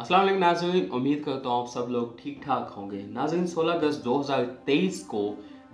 अस्सलाम वालेकुम नाज़रीन, उम्मीद करता हूँ आप सब लोग ठीक ठाक होंगे। नाज़रीन, 16 अगस्त 2023 को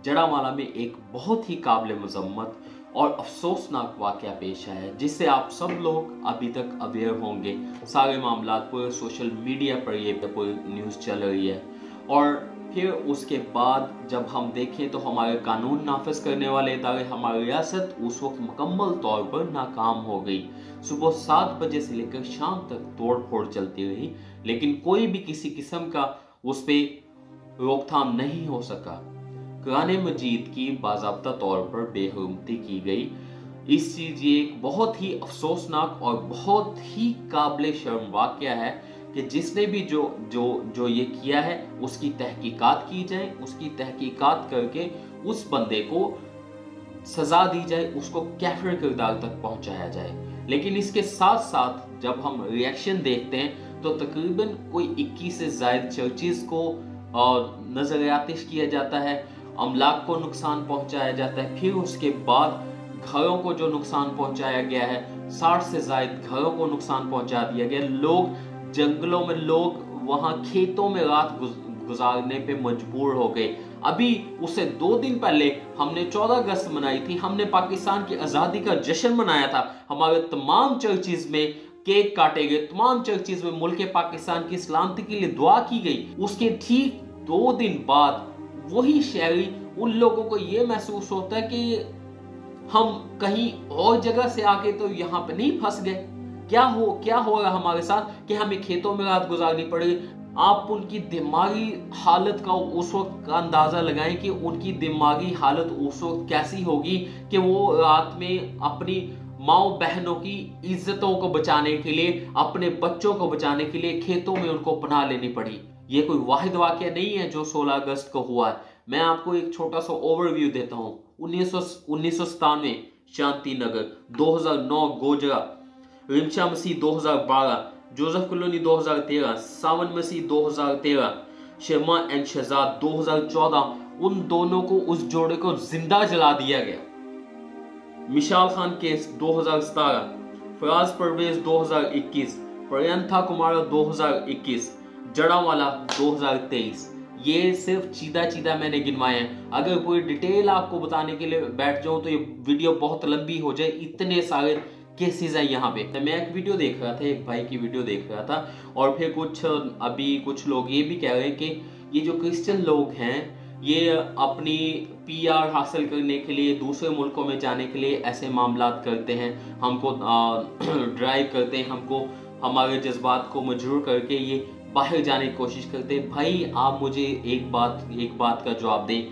जड़ावाला में एक बहुत ही काबिल मजम्मत और अफसोसनाक वाक़या पेश आया है, जिससे आप सब लोग अभी तक अवेयर होंगे। सारे मामला पूरे सोशल मीडिया पर ये पूरी न्यूज़ चल रही है। और फिर उसके बाद जब हम देखें तो हमारे कानून नाफिज करने वाले इदारे, हमारी रियासत उस वक्त मुकम्मल तौर पर नाकाम हो गई। सुबह 7 बजे से लेकर शाम तक तोड़ फोड़ चलती रही, लेकिन कोई भी किसी किस्म का उस पर रोकथाम नहीं हो सका। कुरान मजीद की बाज़ाब्ता तौर पर बेहुरमती की गई। इस चीज़ ये एक बहुत ही अफसोसनाक और बहुत ही काबिल शर्म वाक़या है कि जिसने भी जो ये किया है उसकी तहकीकात की जाए, उसकी तहकीकात करके उस बंदे को सज़ा दी जाए, उसको काफिर किरदार तक पहुंचाया जाए। लेकिन इसके साथ साथ जब हम रिएक्शन देखते हैं तो तकरीबन कोई 21 से ज़ायद चर्चेज़ को नज़र आतिश किया जाता है, अमलाक को नुकसान पहुंचाया जाता है। फिर उसके बाद घरों को जो नुकसान पहुंचाया गया है, 60 से ज़ायद घरों को नुकसान पहुंचा दिया गया। लोग जंगलों में, लोग वहां खेतों में रात गुजारने पे मजबूर हो गए। अभी उससे 2 दिन पहले हमने 14 अगस्त मनाई थी, हमने पाकिस्तान की आज़ादी का जश्न मनाया था। हमारे तमाम चर्चेज में केक काटे गए, तमाम चर्चेज में मुल्क पाकिस्तान की सलामती के लिए दुआ की गई। उसके ठीक 2 दिन बाद वही शहरी, उन लोगों को ये महसूस होता है कि हम कहीं और जगह से आके तो यहाँ पे नहीं फंस गए। क्या हो रहा हमारे साथ कि हमें खेतों में रात गुजारनी पड़ेगी। आप उनकी दिमागी हालत का उस वक्त का अंदाजा लगाएं कि उनकी दिमागी हालत उस वक्त कैसी होगी कि वो रात में अपनी माओ बहनों की इज्जतों को बचाने के लिए, अपने बच्चों को बचाने के लिए खेतों में उनको पनाह लेनी पड़ी। ये कोई वाहिद वाकया नहीं है जो 16 अगस्त को हुआ है। मैं आपको एक छोटा सा ओवरव्यू देता हूँ। 1997 Shanti Nagar, 2009 Gojra, Rimsha Masih 2012, Joseph colony 2013, Sawan Masih 2013, Sharma and Shahzad 2014। उन दोनों को, उस जोड़े को जिंदा जला दिया गया। मिशाल खान केस 2017, फराज परवेज 2021, प्रियंथा कुमार 2021, जड़ावाला 2023। ये सिर्फ चीदा मैंने गिनवाए हैं। अगर पूरी डिटेल आपको बताने के लिए बैठ जाऊं तो ये वीडियो बहुत लंबी हो जाए, इतने सारे केसेस है यहाँ पे। मैं एक वीडियो देख रहा था, एक भाई की वीडियो देख रहा था, और फिर कुछ लोग ये भी कह रहे हैं कि ये जो क्रिश्चियन लोग हैं ये अपनी PR हासिल करने के लिए, दूसरे मुल्कों में जाने के लिए ऐसे मामला करते हैं, हमको ड्राइव करते हैं, हमको हमारे जज्बात को मजबूर करके ये बाहर जाने की कोशिश करते हैं। भाई आप मुझे एक बात का जवाब दें।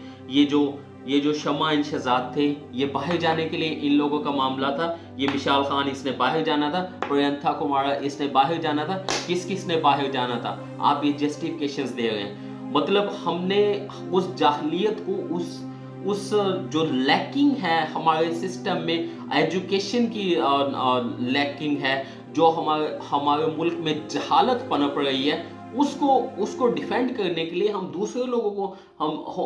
ये जो शमा एंड शहजाद थे, ये बाहर जाने के लिए इन लोगों का मामला था। ये मिशाल खान, इसने बाहर जाना था, प्रियंथा कुमार इसने बाहर जाना था, किसने बाहर जाना था? आप ये जस्टिफिकेशंस दे रहे हैं। मतलब हमने उस जाहलियत को, उस जो लैकिंग है हमारे सिस्टम में, एजुकेशन की लैकिंग है, जो हमारे मुल्क में जहालत पनप रही है, उसको डिफेंड करने के लिए हम दूसरे लोगों को,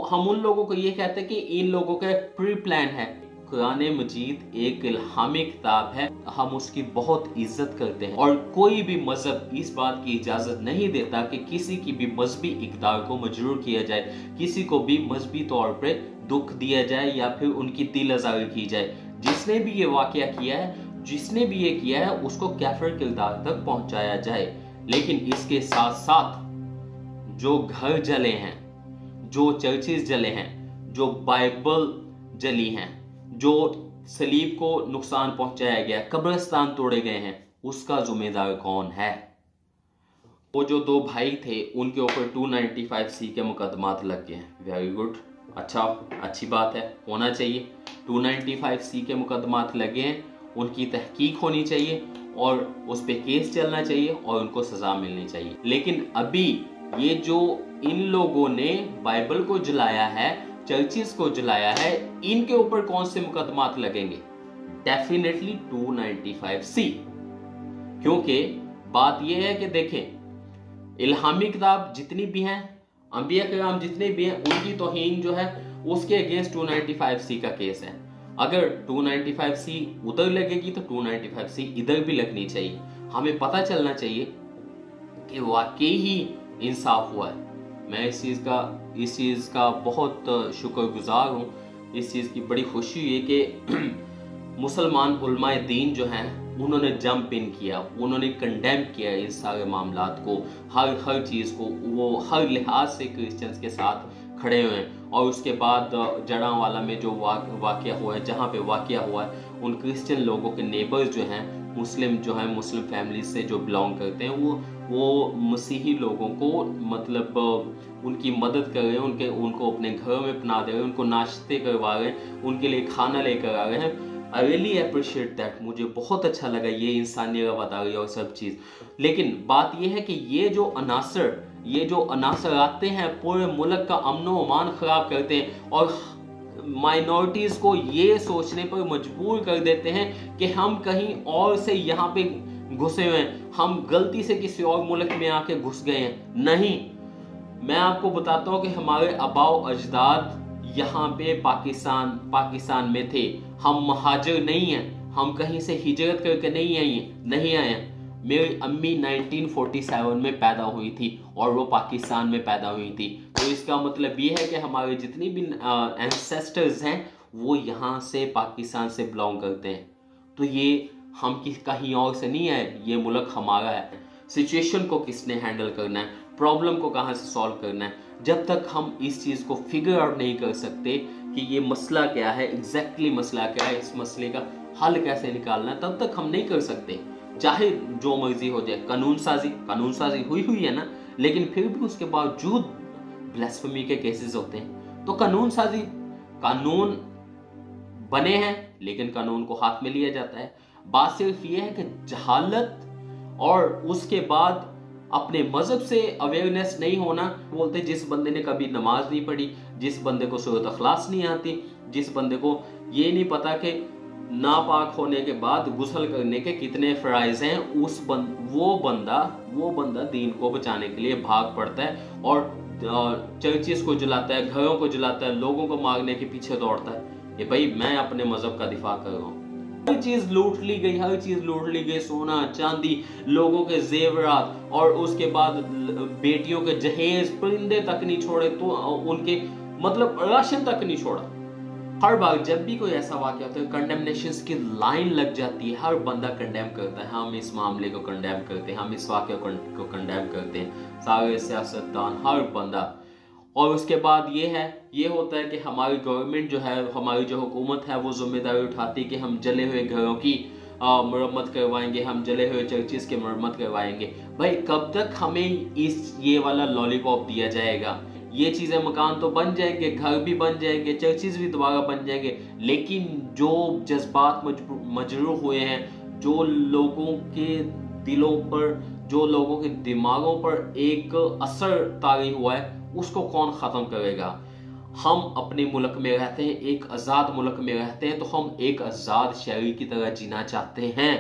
हम उन लोगों को ये कहते हैं कि इन लोगों का प्री प्लान है। कुरान मजीद एक इल्हामी किताब है, हम उसकी बहुत इज्जत करते हैं, और कोई भी मजहब इस बात की इजाजत नहीं देता कि किसी की भी मजहबी इक़दार को मजरूर किया जाए, किसी को भी मजहबी तौर पर दुख दिया जाए या फिर उनकी दिल आज़ारी की जाए। जिसने भी ये वाकया किया है, जिसने भी ये किया है, उसको काफिर किरदार तक पहुंचाया जाए। लेकिन इसके साथ साथ जो घर जले हैं, जो चर्चेज जले हैं, जो बाइबल जली हैं, जो सलीब को नुकसान पहुंचाया गया, कब्रिस्तान तोड़े गए हैं, उसका जिम्मेदार कौन है? वो जो 2 भाई थे उनके ऊपर 295C के मुकदमात लग गए हैं। वेरी गुड, अच्छी बात है, होना चाहिए। 295C के मुकदमात लगे हैं, उनकी तहकीक होनी चाहिए और उस पे केस चलना चाहिए और उनको सजा मिलनी चाहिए। लेकिन अभी ये जो इन लोगों ने बाइबल को जलाया है, चर्चेस को जलाया है, इनके ऊपर कौन से मुकदमात लगेंगे? Definitely 295C। क्योंकि बात यह है कि देखें, इल्हामी किताब जितनी भी हैं, अंबिया किराम जितने भी हैं, उनकी तौहीन जो है उसके अगेंस्ट 295C का केस है। अगर 295C उधर लगेगी तो 295C इधर भी लगनी चाहिए। हमें पता चलना चाहिए कि वाकई ही इंसाफ हुआ है। मैं इस चीज़ का बहुत शुक्रगुजार हूँ। इस चीज़ की बड़ी खुशी हुई है कि मुसलमान उलमाए दीन जो हैं उन्होंने जंप इन किया, उन्होंने कंडेम किया इन सारे मामलात को, हर चीज़ को, वो हर लिहाज से क्रिश्चियंस के साथ खड़े हुए हैं। और उसके बाद जड़ांवाला में जो वाक़या हुआ है, जहाँ पे वाक़या हुआ है, उन क्रिश्चियन लोगों के नेबर्स जो हैं मुस्लिम फैमिली से जो बिलोंग करते हैं, वो मसीही लोगों को मतलब उनकी मदद कर रहे हैं, उनको अपने घरों में पना दे रहे हैं, उनको नाश्ते करवा रहे हैं, उनके लिए खाना लेकर आ रहे हैं। I really appreciate that. मुझे बहुत अच्छा लगा ये इंसानियत का बता रही है और सब चीज़। लेकिन बात ये है कि ये जो अनासर आते हैं पूरे मुल्क का अमन व अमान ख़राब करते हैं और माइनॉरिटीज़ को ये सोचने पर मजबूर कर देते हैं कि हम कहीं और से यहाँ पे घुसे हुए हैं, हम गलती से किसी और मुल्क में आके घुस गए हैं। नहीं, मैं आपको बताता हूँ कि हमारे आबाओ अजदाद यहाँ पे पाकिस्तान में थे। हम महाजिर नहीं हैं, हम कहीं से हिजरत करके नहीं आए हैं। मेरी अम्मी 1947 में पैदा हुई थी और वो पाकिस्तान में पैदा हुई थी। तो इसका मतलब ये है कि हमारे जितनी भी एंसेस्टर्स हैं वो यहाँ से पाकिस्तान से बिलोंग करते हैं। तो ये हम कहीं और से नहीं आए, ये मुल्क हमारा है। सिचुएशन को किसने हैंडल करना है, प्रॉब्लम को कहाँ से सॉल्व करना है, जब तक हम इस चीज़ को फिगर आउट नहीं कर सकते कि ये मसला क्या है, एग्जैक्टली मसला क्या है, इस मसले का हल कैसे निकालना है, तब तक हम नहीं कर सकते। चाहे जो मर्जी हो जाए, कानून साजी हुई है ना, लेकिन फिर भी उसके बावजूद ब्लास्फेमी के केसेस होते हैं। तो कानून बने हैं लेकिन कानून को हाथ में लिया जाता है। बात सिर्फ ये है कि जहालत और उसके बाद अपने मजहब से अवेयरनेस नहीं होना। बोलते जिस बंदे ने कभी नमाज नहीं पढ़ी, जिस बंदे को सूरत अखलास नहीं आती, जिस बंदे को ये नहीं पता कि नापाक होने के बाद गुस्ल करने के कितने फ़राइज़ हैं, वो बंदा दीन को बचाने के लिए भाग पड़ता है और चर्चिस को जलाता है, घरों को जलाता है, लोगों को मारने के पीछे दौड़ता है। ये भाई मैं अपने मजहब का दिफा कर रहा हूँ। हर चीज लूट ली गई, सोना चांदी, लोगों के जेवरात, और उसके बाद बेटियों के जहेज, परिंदे तक नहीं छोड़े, तो उनके मतलब राशन तक नहीं छोड़ा। हर बार जब भी कोई ऐसा वाक़या होता है कंडेमनेशंस की लाइन लग जाती है, हर बंदा कंडेम करता है, हम इस मामले को कंडेम करते हैं, हम इस वाक़े को कंडेम करते हैं, सारे सियासतदान, हर बंदा। और उसके बाद ये होता है कि हमारी गवर्नमेंट जो है, हमारी जो हुकूमत है, वो जिम्मेदारी उठाती है कि हम जले हुए घरों की मरम्मत करवाएंगे, हम जले हुए चर्चिस की मरम्मत करवाएंगे। भाई कब तक हमें ये वाला लॉलीपॉप दिया जाएगा? ये चीज़ें, मकान तो बन जाएंगे, घर भी बन जाएंगे, चर्चिस भी दोबारा बन जाएंगे, लेकिन जो जज्बात मजरूह हुए हैं, जो लोगों के दिलों पर, जो लोगों के दिमागों पर एक असर तारी हुआ है, उसको कौन ख़त्म करेगा? हम अपने मुल्क में रहते हैं, एक आज़ाद मुल्क में रहते हैं, तो हम एक आज़ाद शहरी की तरह जीना चाहते हैं,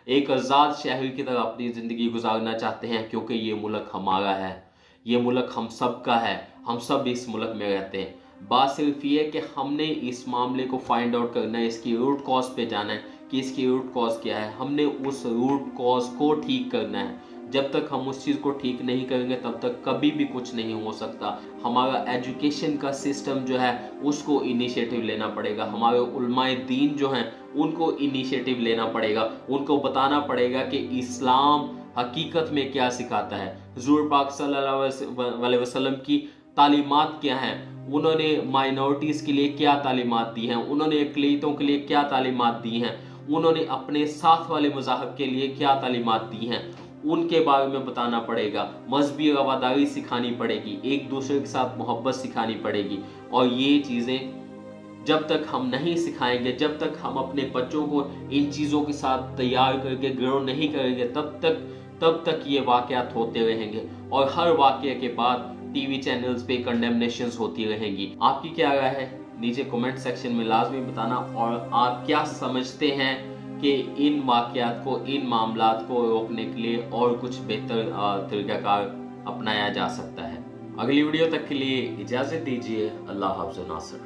एक आज़ाद शहरी की तरह अपनी ज़िंदगी गुजारना चाहते हैं, क्योंकि ये मुल्क हमारा है, ये मुल्क हम सब का है, हम सब इस मुल्क में रहते हैं। बात सिर्फ ये है कि हमने इस मामले को फाइंड आउट करना है, इसकी रूट कॉज पे जाना है कि इसकी रूट कॉज क्या है, हमने उस रूट कॉज को ठीक करना है। जब तक हम उस चीज़ को ठीक नहीं करेंगे तब तक कभी भी कुछ नहीं हो सकता। हमारा एजुकेशन का सिस्टम जो है उसको इनिशिएटिव लेना पड़ेगा, हमारे उलमाए दीन जो हैं उनको इनिशिएटिव लेना पड़ेगा, उनको बताना पड़ेगा कि इस्लाम हकीकत में क्या सिखाता है, हुज़ूर पाक सल्लल्लाहु अलैहि वसल्लम की तालीमात क्या हैं, उन्होंने माइनॉरिटीज़ के लिए क्या तालीमात दी हैं, उन्होंने अक़लियतों के लिए क्या तालीमात दी हैं, उन्होंने अपने साथ वाले मज़ाहब के लिए क्या तालीमात दी हैं, उनके बारे में बताना पड़ेगा। मजहबी रवादारी सिखानी पड़ेगी, एक दूसरे के साथ मोहब्बत सिखानी पड़ेगी। और ये चीज़ें जब तक हम नहीं सिखाएंगे, जब तक हम अपने बच्चों को इन चीज़ों के साथ तैयार करके ग्रो नहीं करेंगे, तब तक ये वाक़यात होते रहेंगे और हर वाक़ये के बाद टीवी चैनल्स पे कंडेमनेशंस होती रहेंगी। आपकी क्या राय है? नीचे कमेंट सेक्शन में लाजमी बताना। और आप क्या समझते हैं कि इन वाक़यात को, इन मामलात को रोकने के लिए और कुछ बेहतर तरीक़ाकार अपनाया जा सकता है? अगली वीडियो तक के लिए इजाज़त दीजिए। अल्लाह हाफ़िज़ नासिर।